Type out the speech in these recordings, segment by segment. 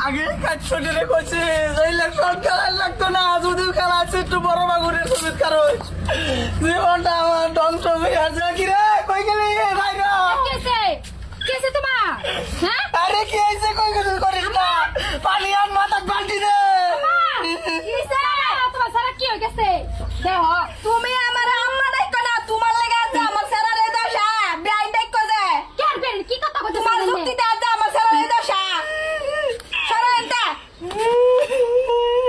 আগে কাটছটে কইছে যাইলে সব খেলা লাগতো না, যদি খেলা আছে একটু বড় বাগুরের সমিত কারণ জীবনটা আমার ধ্বংস হয়ে আছে। কি রে কই গেলি ভাই না কেসে তোমার? হ্যাঁ আরে কি হয়েছে কই কিছু করিস না, পানি আর মাথা বালতি দে। তোমার সারা কি হয়ে গেছে? দেহ তুমি আমার আম্মা দেখো না, তোমার লেগে আছে আমার সারা রে দশা ব্রাইন দেখো যে কেন বের কি কথা কইতে তোমার যুক্তিতে আছে আমার সারা রে দশা সরাইতা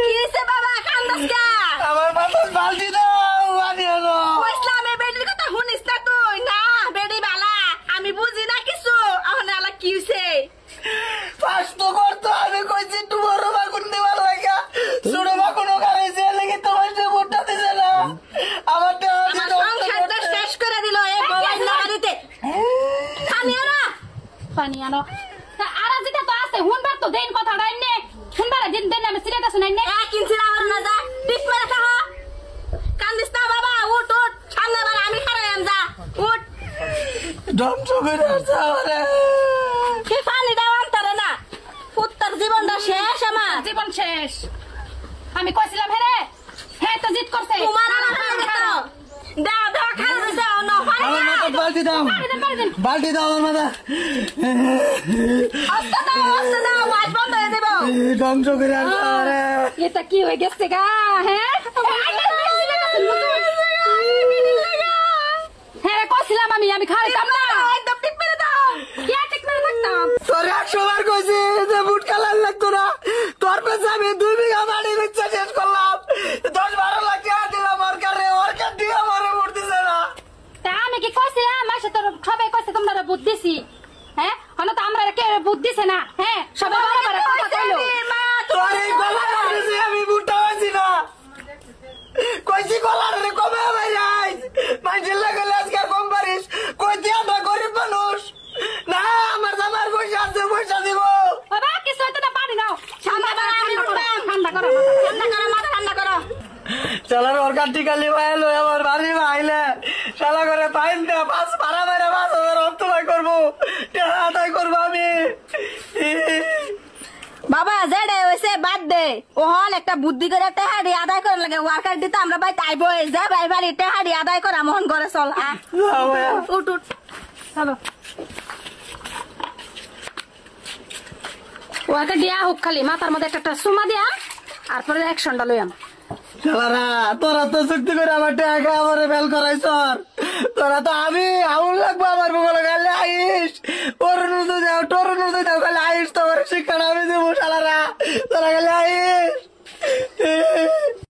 কিসে বাবা কান্দস কা আমার মাথা বালতি দাও পানি আনো। ইসলামে বেডির কথা শুনিস না তুই? না বেডি বালা আমি বুঝি না কিছু, এখন আলা কি হইছে? পাস তো করতো, আমি কইছি একটু বড় বাগুন দেওয়ার লাগা ছোট বাগুন খাইছে লেগে তোমার যে ভোটটা দিছে না আমার সংসারটা শেষ করে দিল এই বলাই না বাড়িতে। পানি আনো আর যেটা তো আছে হুনবার তো দেন কথাটা এনে হুনবার দিন দেন আমি সিলেটা শুনাই না কিনছি আর না যা টিপ মেরে খাওয়া কান্দিস না বাবা, উঠ উঠ সামনে বার আমি খারাইম যা উঠ ধ্বংস করে আছে আমারে। কি পানি দাও আনতারে না, উত্তর জীবনটা শেষ, আমার জীবন শেষ। আমি কইছিলাম হেরে হ্যাঁ তো জিত করছে তোমার আর দাও দাও দাও খাওয়া দিছে অন্য পানি আমার মাথা বালতি দাও, বালতি দাও আমার মাথা। আস্তে দাও ওয়াজ বন্ধ হয়ে দেব। ধ্বংস করে আছে আমারে। এটা কি হয়ে গেছে গা? হ্যাঁ হ্যাঁ কইছিলাম আমি খাইতাম না, একদম ঠিক মেরে দাও কি ঠিক মেরে থাকতাম। তোর 100 বার কইছি যে বুট খেলার লাগতো না, তোর পেছে আমি 2 বিঘা মাটি বেচে শেষ করলাম, 10-12 লাখ টাকা দিলাম সরকারে, সরকার দিয়ে আমারে ভোট দিছে না। তা আমি কি কইছিলাম মাসে তোর সবাই কইছে তোমরা বুদ্ধ দিছি? হ্যাঁ হলো তো আমরা কে বুদ্ধ দিছে না? হ্যাঁ সবাই বড় কথা কইলো তোর এই গলা কাটছে আমি বুটটা হইছি না, কইছি গলা রে কমে ভাই আই মাইজেল লাগলে আজকে কম পারিস, কই দিয়া না গরিব মানুষ না, আমার জামার পয়সা আছে পয়সা দিব। বাবা কিছু হইতো না, পানি নাও ঠান্ডা করো মাথা ঠান্ডা করো। শালার সরকার টিকা লিবাইলো আমার বাড়ি আইলে শালা করে পাইন দে পাঁচ পারা মেরে 5,000 অর্থনয় করবো, টাকা আদায় করবো আমি। বাবা যেটা হয়েছে বাদ দে, ওহন একটা বুদ্ধি করে টেহাড়ি আদায় করার লাগে ওয়ার্কার দিতে আমরা ভাই আইব যা ভাই বাড়ি টেহাড়ি আদায় করা মোহন করে চল উঠ উঠ চলো ওয়ার্কার দিয়া হোক খালি মাথার মধ্যে একটা সুমা দিয়া আর পরে অ্যাকশনটা লইয়াম। শালারা তোরা তো চুক্তি করে আমার টাকা আমার বেল করাইছ, তোরা তো আমি আউল লাগবো আমার বগলে খালি আইস ওর নদী দাও টোর নদী দাও খালি আইস তোমার শিক্ষা আমি দেবো শালারা, তোরা খালি আইস।